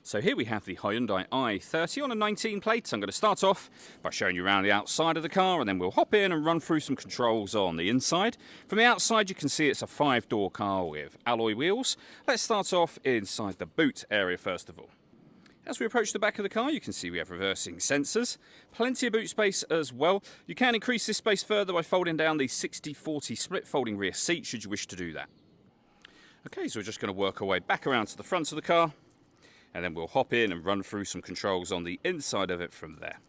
So here we have the Hyundai i30 on a 19 plate. I'm going to start off by showing you around the outside of the car, and then we'll hop in and run through some controls on the inside. From the outside you can see it's a 5-door car with alloy wheels. Let's start off inside the boot area first of all. As we approach the back of the car, you can see we have reversing sensors, plenty of boot space as well. You can increase this space further by folding down the 60-40 split folding rear seat should you wish to do that. Okay, so we're just going to work our way back around to the front of the car, and then we'll hop in and run through some controls on the inside of it from there.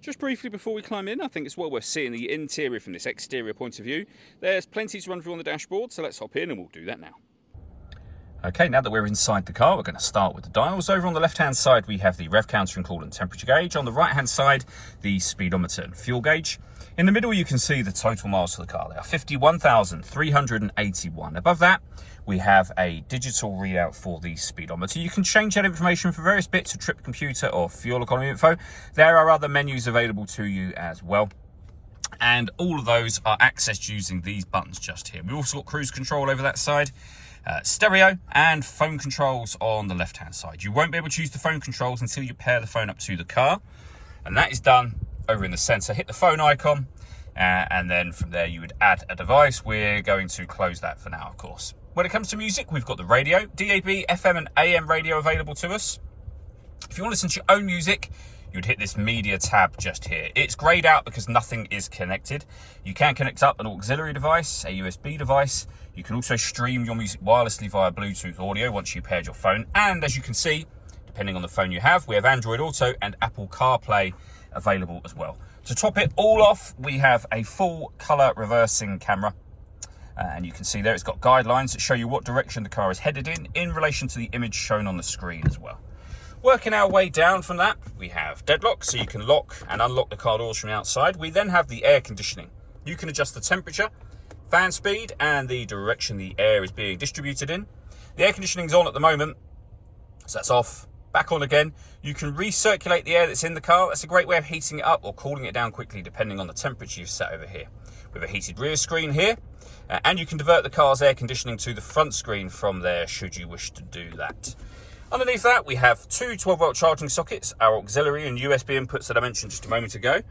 Just briefly before we climb in, I think it's well worth seeing the interior from this exterior point of view. There's plenty to run through on the dashboard, so let's hop in and we'll do that now. Okay, now that we're inside the car, we're going to start with the dials. Over on the left-hand side, we have the rev counter and coolant temperature gauge. On the right-hand side, the speedometer and fuel gauge. In the middle, you can see the total miles for the car. They are 51,381. Above that, we have a digital readout for the speedometer. You can change that information for various bits of trip computer or fuel economy info. There are other menus available to you as well. And all of those are accessed using these buttons just here. We've also got cruise control over that side. Stereo and phone controls on the left hand side. You won't be able to use the phone controls until you pair the phone up to the car, and that is done over in the center. Hit the phone icon and then from there you would add a device. We're going to close that for now, of course. When it comes to music, we've got the radio, DAB, FM and AM radio available to us. If you want to listen to your own music, you'd hit this media tab just here. It's grayed out because nothing is connected. You can connect up an auxiliary device, a USB device. You can also stream your music wirelessly via Bluetooth audio once you paired your phone. And as you can see, depending on the phone you have, we have Android Auto and Apple CarPlay available as well. To top it all off, we have a full color reversing camera. And you can see there it's got guidelines that show you what direction the car is headed in relation to the image shown on the screen as well. Working our way down from that, we have deadlock, so you can lock and unlock the car doors from the outside. We then have the air conditioning. You can adjust the temperature, fan speed, and the direction the air is being distributed in. The air conditioning is on at the moment, so that's off. Back on again. You can recirculate the air that's in the car. That's a great way of heating it up or cooling it down quickly, depending on the temperature you've set over here. We have a heated rear screen here, and you can divert the car's air conditioning to the front screen from there, should you wish to do that. Underneath that, we have two 12-volt charging sockets, our auxiliary and USB inputs that I mentioned just a moment ago,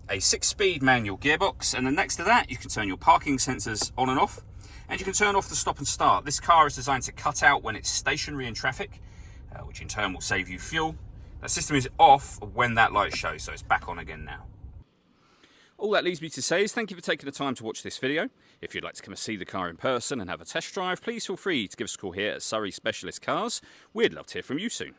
a 6-speed manual gearbox, and then next to that, you can turn your parking sensors on and off, and you can turn off the stop and start. This car is designed to cut out when it's stationary in traffic, which in turn will save you fuel. That system is off when that light shows, so it's back on again now. All that leaves me to say is thank you for taking the time to watch this video. If you'd like to come and see the car in person and have a test drive, please feel free to give us a call here at Surrey Specialist Cars. We'd love to hear from you soon.